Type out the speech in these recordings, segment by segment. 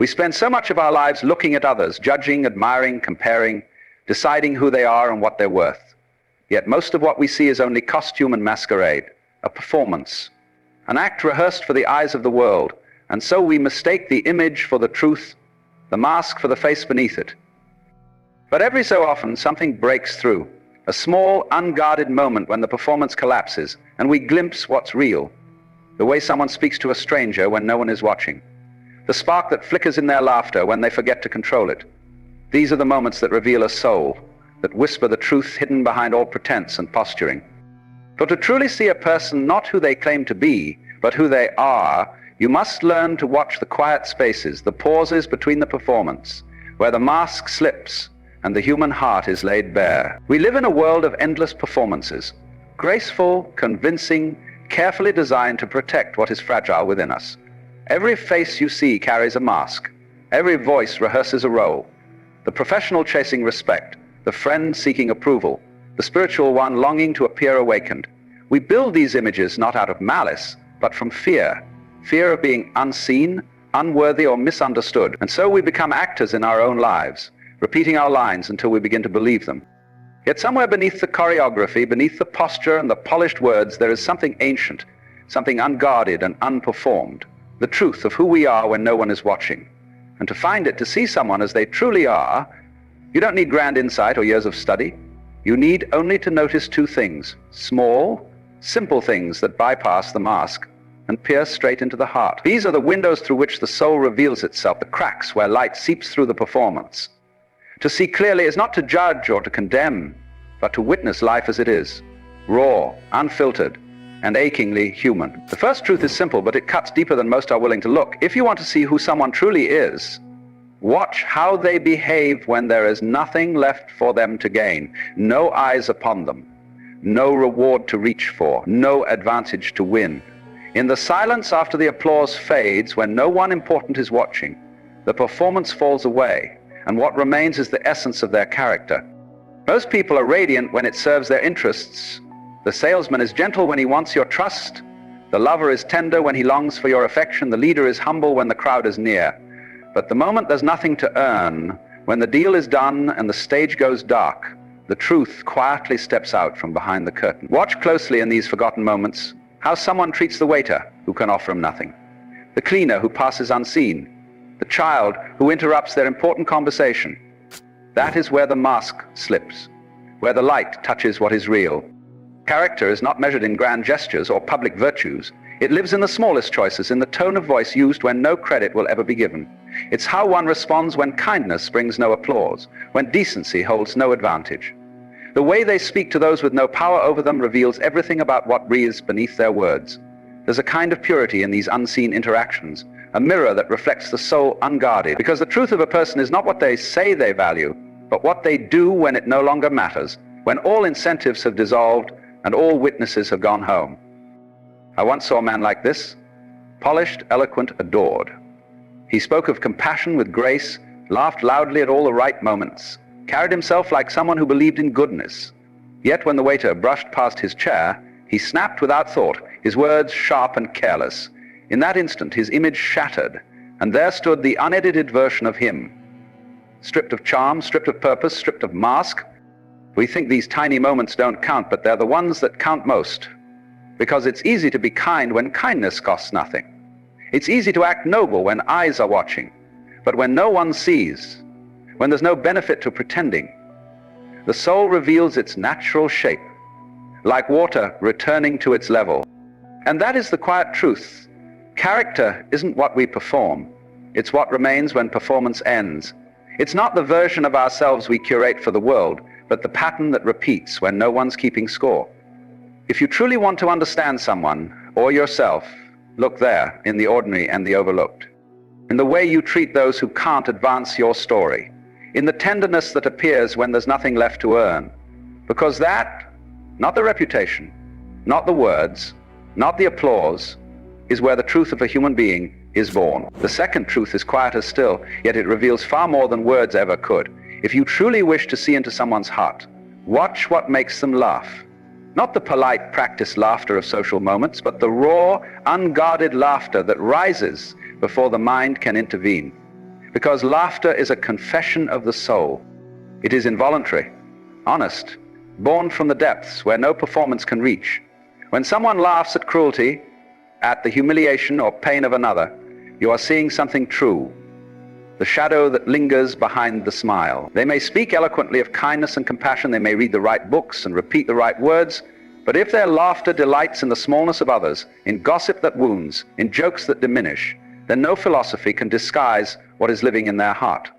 We spend so much of our lives looking at others, judging, admiring, comparing, deciding who they are and what they're worth. Yet most of what we see is only costume and masquerade, a performance, an act rehearsed for the eyes of the world, and so we mistake the image for the truth, the mask for the face beneath it. But every so often something breaks through, a small, unguarded moment when the performance collapses, and we glimpse what's real, the way someone speaks to a stranger when no one is watching, the spark that flickers in their laughter when they forget to control it. These are the moments that reveal a soul, that whisper the truth hidden behind all pretense and posturing. For to truly see a person not who they claim to be, but who they are, you must learn to watch the quiet spaces, the pauses between the performance, where the mask slips and the human heart is laid bare. We live in a world of endless performances, graceful, convincing, carefully designed to protect what is fragile within us. Every face you see carries a mask. Every voice rehearses a role. The professional chasing respect, the friend seeking approval, the spiritual one longing to appear awakened. We build these images not out of malice, but from fear. Fear of being unseen, unworthy, or misunderstood. And so we become actors in our own lives, repeating our lines until we begin to believe them. Yet somewhere beneath the choreography, beneath the posture and the polished words, there is something ancient, something unguarded and unperformed. The truth of who we are when no one is watching. And to find it, to see someone as they truly are, you don't need grand insight or years of study. You need only to notice two things, small, simple things that bypass the mask and pierce straight into the heart. These are the windows through which the soul reveals itself, the cracks where light seeps through the performance. To see clearly is not to judge or to condemn, but to witness life as it is, raw, unfiltered, and achingly human. The first truth is simple, but it cuts deeper than most are willing to look. If you want to see who someone truly is, watch how they behave when there is nothing left for them to gain, no eyes upon them, no reward to reach for, no advantage to win. In the silence after the applause fades, when no one important is watching, the performance falls away, and what remains is the essence of their character. Most people are radiant when it serves their interests. The salesman is gentle when he wants your trust. The lover is tender when he longs for your affection. The leader is humble when the crowd is near. But the moment there's nothing to earn, when the deal is done and the stage goes dark, the truth quietly steps out from behind the curtain. Watch closely in these forgotten moments how someone treats the waiter who can offer him nothing, the cleaner who passes unseen, the child who interrupts their important conversation. That is where the mask slips, where the light touches what is real. Character is not measured in grand gestures or public virtues. It lives in the smallest choices, in the tone of voice used when no credit will ever be given. It's how one responds when kindness brings no applause, when decency holds no advantage. The way they speak to those with no power over them reveals everything about what breathes beneath their words. There's a kind of purity in these unseen interactions, a mirror that reflects the soul unguarded, because the truth of a person is not what they say they value, but what they do when it no longer matters, when all incentives have dissolved and all witnesses have gone home. I once saw a man like this, polished, eloquent, adored. He spoke of compassion with grace, laughed loudly at all the right moments, carried himself like someone who believed in goodness. Yet when the waiter brushed past his chair, he snapped without thought, his words sharp and careless. In that instant, his image shattered, and there stood the unedited version of him, stripped of charm, stripped of purpose, stripped of mask. We think these tiny moments don't count, but they're the ones that count most. Because it's easy to be kind when kindness costs nothing. It's easy to act noble when eyes are watching. But when no one sees, when there's no benefit to pretending, the soul reveals its natural shape, like water returning to its level. And that is the quiet truth. Character isn't what we perform. It's what remains when performance ends. It's not the version of ourselves we curate for the world, but the pattern that repeats when no one's keeping score. If you truly want to understand someone or yourself, look there in the ordinary and the overlooked, in the way you treat those who can't advance your story, in the tenderness that appears when there's nothing left to earn. Because that, not the reputation, not the words, not the applause, is where the truth of a human being is born. The second truth is quieter still, yet it reveals far more than words ever could. If you truly wish to see into someone's heart, watch what makes them laugh. Not the polite, practiced laughter of social moments, but the raw, unguarded laughter that rises before the mind can intervene. Because laughter is a confession of the soul. It is involuntary, honest, born from the depths where no performance can reach. When someone laughs at cruelty, at the humiliation or pain of another, you are seeing something true, the shadow that lingers behind the smile. They may speak eloquently of kindness and compassion, they may read the right books and repeat the right words, but if their laughter delights in the smallness of others, in gossip that wounds, in jokes that diminish, then no philosophy can disguise what is living in their heart.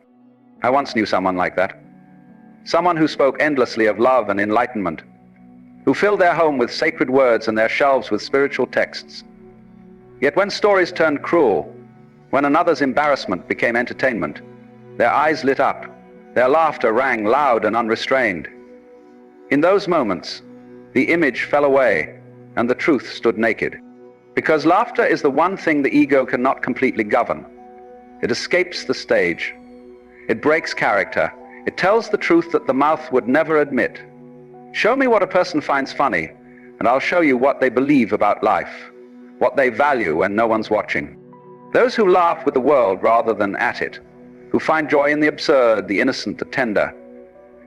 I once knew someone like that. Someone who spoke endlessly of love and enlightenment, who filled their home with sacred words and their shelves with spiritual texts. Yet when stories turned cruel, when another's embarrassment became entertainment, their eyes lit up, their laughter rang loud and unrestrained. In those moments, the image fell away and the truth stood naked. Because laughter is the one thing the ego cannot completely govern. It escapes the stage. It breaks character. It tells the truth that the mouth would never admit. Show me what a person finds funny, and I'll show you what they believe about life, what they value when no one's watching. Those who laugh with the world rather than at it, who find joy in the absurd, the innocent, the tender,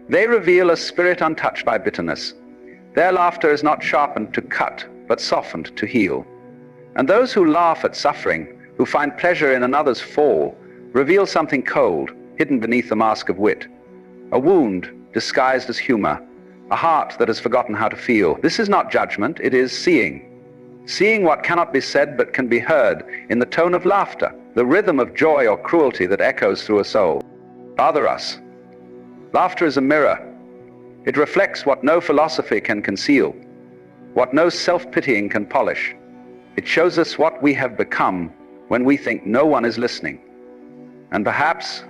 they reveal a spirit untouched by bitterness. Their laughter is not sharpened to cut, but softened to heal. And those who laugh at suffering, who find pleasure in another's fall, reveal something cold, hidden beneath the mask of wit. A wound disguised as humor, a heart that has forgotten how to feel. This is not judgment, it is seeing. Seeing what cannot be said but can be heard in the tone of laughter, the rhythm of joy or cruelty that echoes through a soul. Other us. Laughter is a mirror. It reflects what no philosophy can conceal, what no self-pitying can polish. It shows us what we have become when we think no one is listening. And perhaps,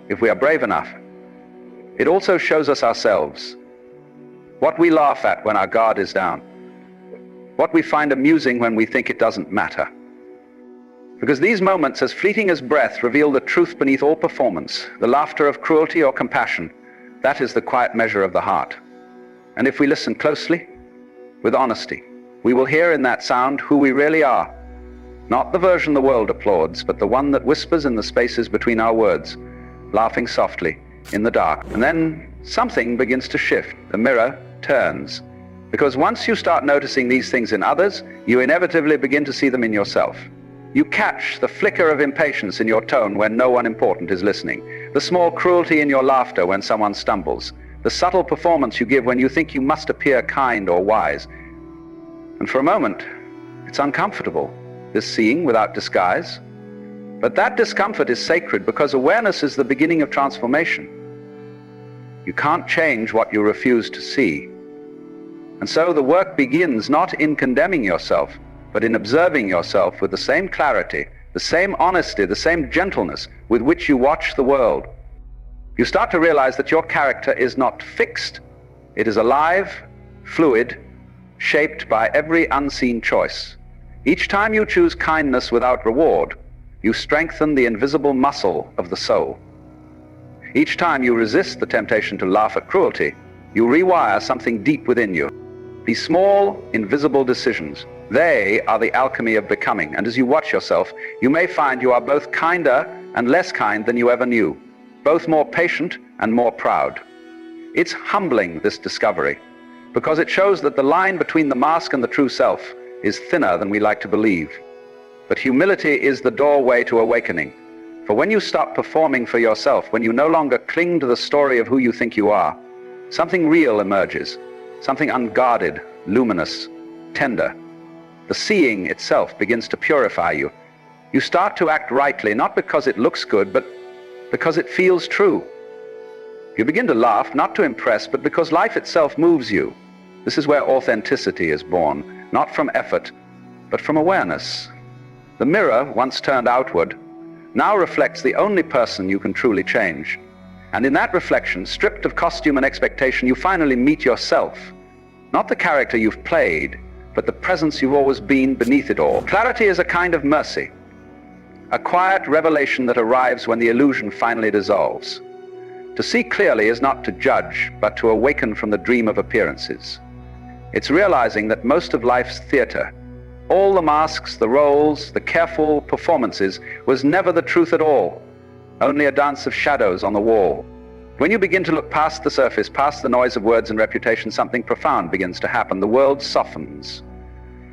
if we are brave enough, it also shows us ourselves, what we laugh at when our guard is down, what we find amusing when we think it doesn't matter. Because these moments, as fleeting as breath, reveal the truth beneath all performance, the laughter of cruelty or compassion. That is the quiet measure of the heart. And if we listen closely, with honesty, we will hear in that sound who we really are. Not the version the world applauds, but the one that whispers in the spaces between our words, laughing softly in the dark. And then something begins to shift. The mirror turns. Because once you start noticing these things in others, you inevitably begin to see them in yourself. You catch the flicker of impatience in your tone when no one important is listening, the small cruelty in your laughter when someone stumbles, the subtle performance you give when you think you must appear kind or wise. And for a moment, it's uncomfortable, this seeing without disguise. But that discomfort is sacred because awareness is the beginning of transformation. You can't change what you refuse to see. And so the work begins not in condemning yourself, but in observing yourself with the same clarity, the same honesty, the same gentleness with which you watch the world. You start to realize that your character is not fixed. It is alive, fluid, shaped by every unseen choice. Each time you choose kindness without reward, you strengthen the invisible muscle of the soul. Each time you resist the temptation to laugh at cruelty, you rewire something deep within you. These small, invisible decisions, they are the alchemy of becoming. And as you watch yourself, you may find you are both kinder and less kind than you ever knew, both more patient and more proud. It's humbling, this discovery, because it shows that the line between the mask and the true self is thinner than we like to believe. But humility is the doorway to awakening. For when you stop performing for yourself, when you no longer cling to the story of who you think you are, something real emerges, something unguarded, luminous, tender. The seeing itself begins to purify you. You start to act rightly, not because it looks good, but because it feels true. You begin to laugh, not to impress, but because life itself moves you. This is where authenticity is born, not from effort, but from awareness. The mirror, once turned outward, now reflects the only person you can truly change. And in that reflection, stripped of costume and expectation, you finally meet yourself. Not the character you've played, but the presence you've always been beneath it all. Clarity is a kind of mercy, a quiet revelation that arrives when the illusion finally dissolves. To see clearly is not to judge, but to awaken from the dream of appearances. It's realizing that most of life's theater, all the masks, the roles, the careful performances, was never the truth at all. only a dance of shadows on the wall. When you begin to look past the surface, past the noise of words and reputation, something profound begins to happen. The world softens.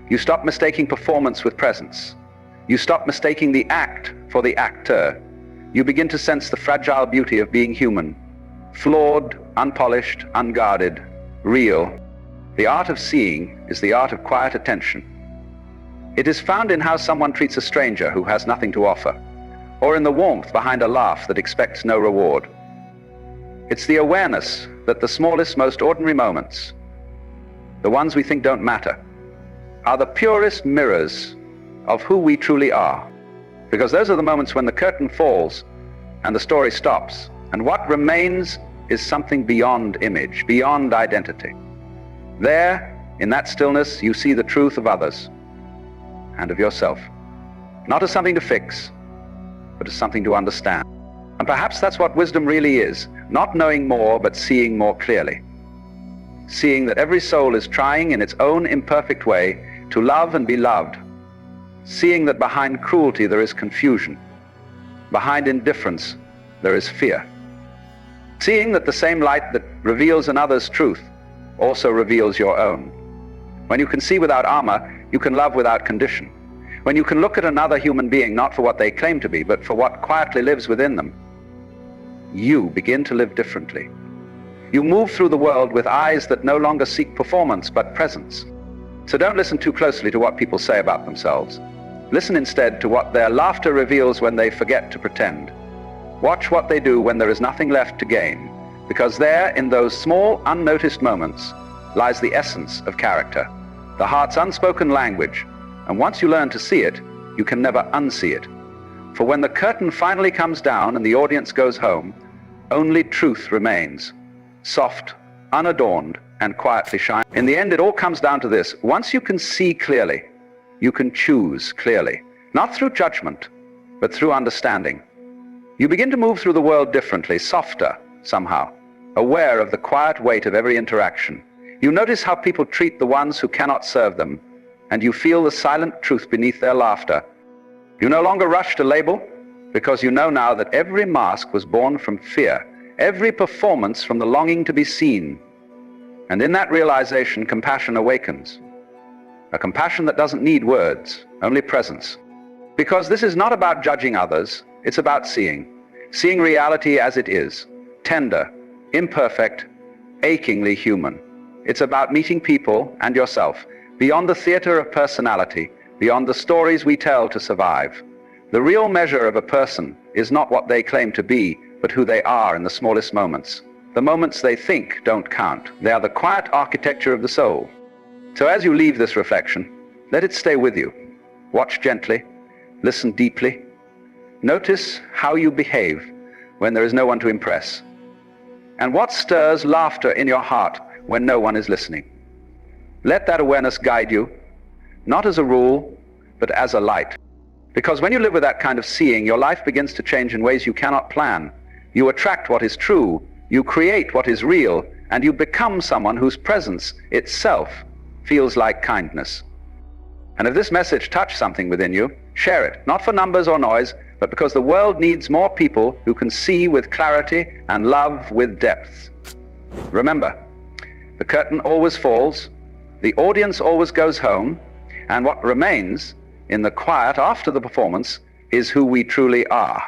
You stop mistaking performance with presence. You stop mistaking the act for the actor. You begin to sense the fragile beauty of being human, flawed, unpolished, unguarded, real. The art of seeing is the art of quiet attention. It is found in how someone treats a stranger who has nothing to offer, or in the warmth behind a laugh that expects no reward. It's the awareness that the smallest, most ordinary moments, the ones we think don't matter, are the purest mirrors of who we truly are. Because those are the moments when the curtain falls and the story stops, and what remains is something beyond image, beyond identity. There, in that stillness, you see the truth of others and of yourself, not as something to fix, but as something to understand. And perhaps that's what wisdom really is, not knowing more, but seeing more clearly. Seeing that every soul is trying in its own imperfect way to love and be loved. Seeing that behind cruelty there is confusion. Behind indifference there is fear. Seeing that the same light that reveals another's truth also reveals your own. When you can see without armor, you can love without condition. When you can look at another human being not for what they claim to be, but for what quietly lives within them, you begin to live differently. You move through the world with eyes that no longer seek performance but presence. So don't listen too closely to what people say about themselves. Listen instead to what their laughter reveals when they forget to pretend. Watch what they do when there is nothing left to gain, because there, in those small, unnoticed moments, lies the essence of character, the heart's unspoken language, and once you learn to see it, you can never unsee it. For when the curtain finally comes down and the audience goes home, only truth remains, soft, unadorned, and quietly shining. In the end, it all comes down to this. Once you can see clearly, you can choose clearly, not through judgment, but through understanding. You begin to move through the world differently, softer somehow, aware of the quiet weight of every interaction. You notice how people treat the ones who cannot serve them, and you feel the silent truth beneath their laughter. You no longer rush to label, because you know now that every mask was born from fear, every performance from the longing to be seen. And in that realization, compassion awakens. A compassion that doesn't need words, only presence. Because this is not about judging others, it's about seeing reality as it is, tender, imperfect, achingly human. It's about meeting people and yourself beyond the theater of personality, beyond the stories we tell to survive. The real measure of a person is not what they claim to be, but who they are in the smallest moments. The moments they think don't count. They are the quiet architecture of the soul. So as you leave this reflection, let it stay with you. Watch gently, listen deeply. Notice how you behave when there is no one to impress. And what stirs laughter in your heart when no one is listening. Let that awareness guide you, not as a rule, but as a light. Because when you live with that kind of seeing, your life begins to change in ways you cannot plan. You attract what is true, you create what is real, and you become someone whose presence itself feels like kindness. And if this message touched something within you, share it, not for numbers or noise, but because the world needs more people who can see with clarity and love with depth. Remember, the curtain always falls, the audience always goes home, and what remains in the quiet after the performance is who we truly are.